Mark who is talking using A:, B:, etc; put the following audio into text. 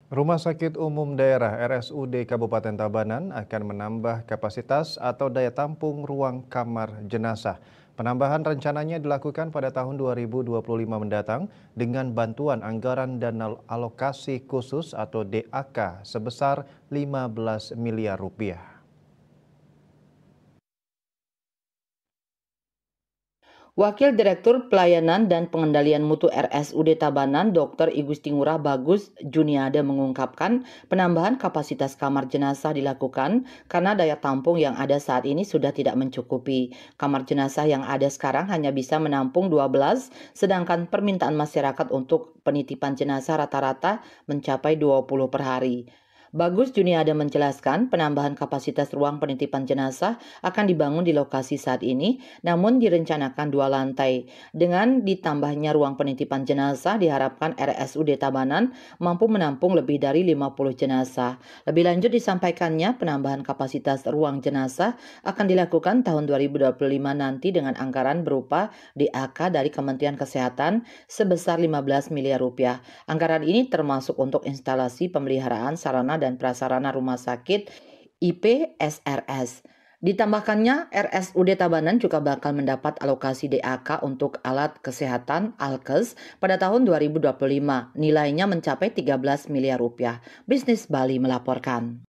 A: Rumah Sakit Umum Daerah RSUD Kabupaten Tabanan akan menambah kapasitas atau daya tampung ruang kamar jenazah. Penambahan rencananya dilakukan pada tahun 2025 mendatang dengan bantuan anggaran dana alokasi khusus atau DAK sebesar 15 miliar rupiah.
B: Wakil Direktur Pelayanan dan Pengendalian Mutu RSUD Tabanan, Dr. Igusti Ngurah Bagus Juniade mengungkapkan penambahan kapasitas kamar jenazah dilakukan karena daya tampung yang ada saat ini sudah tidak mencukupi. Kamar jenazah yang ada sekarang hanya bisa menampung 12, sedangkan permintaan masyarakat untuk penitipan jenazah rata-rata mencapai 20 per hari. Bagus Juniade menjelaskan penambahan kapasitas ruang penitipan jenazah akan dibangun di lokasi saat ini, namun direncanakan 2 lantai. Dengan ditambahnya ruang penitipan jenazah, diharapkan RSUD Tabanan mampu menampung lebih dari 50 jenazah. Lebih lanjut disampaikannya, penambahan kapasitas ruang jenazah akan dilakukan tahun 2025 nanti dengan anggaran berupa DAK dari Kementerian Kesehatan sebesar 15 miliar rupiah. Anggaran ini termasuk untuk instalasi pemeliharaan sarana dan prasarana rumah sakit IPSRS. Ditambahkannya, RSUD Tabanan juga bakal mendapat alokasi DAK untuk alat kesehatan Alkes pada tahun 2025. Nilainya mencapai 13 miliar rupiah. Bisnis Bali melaporkan.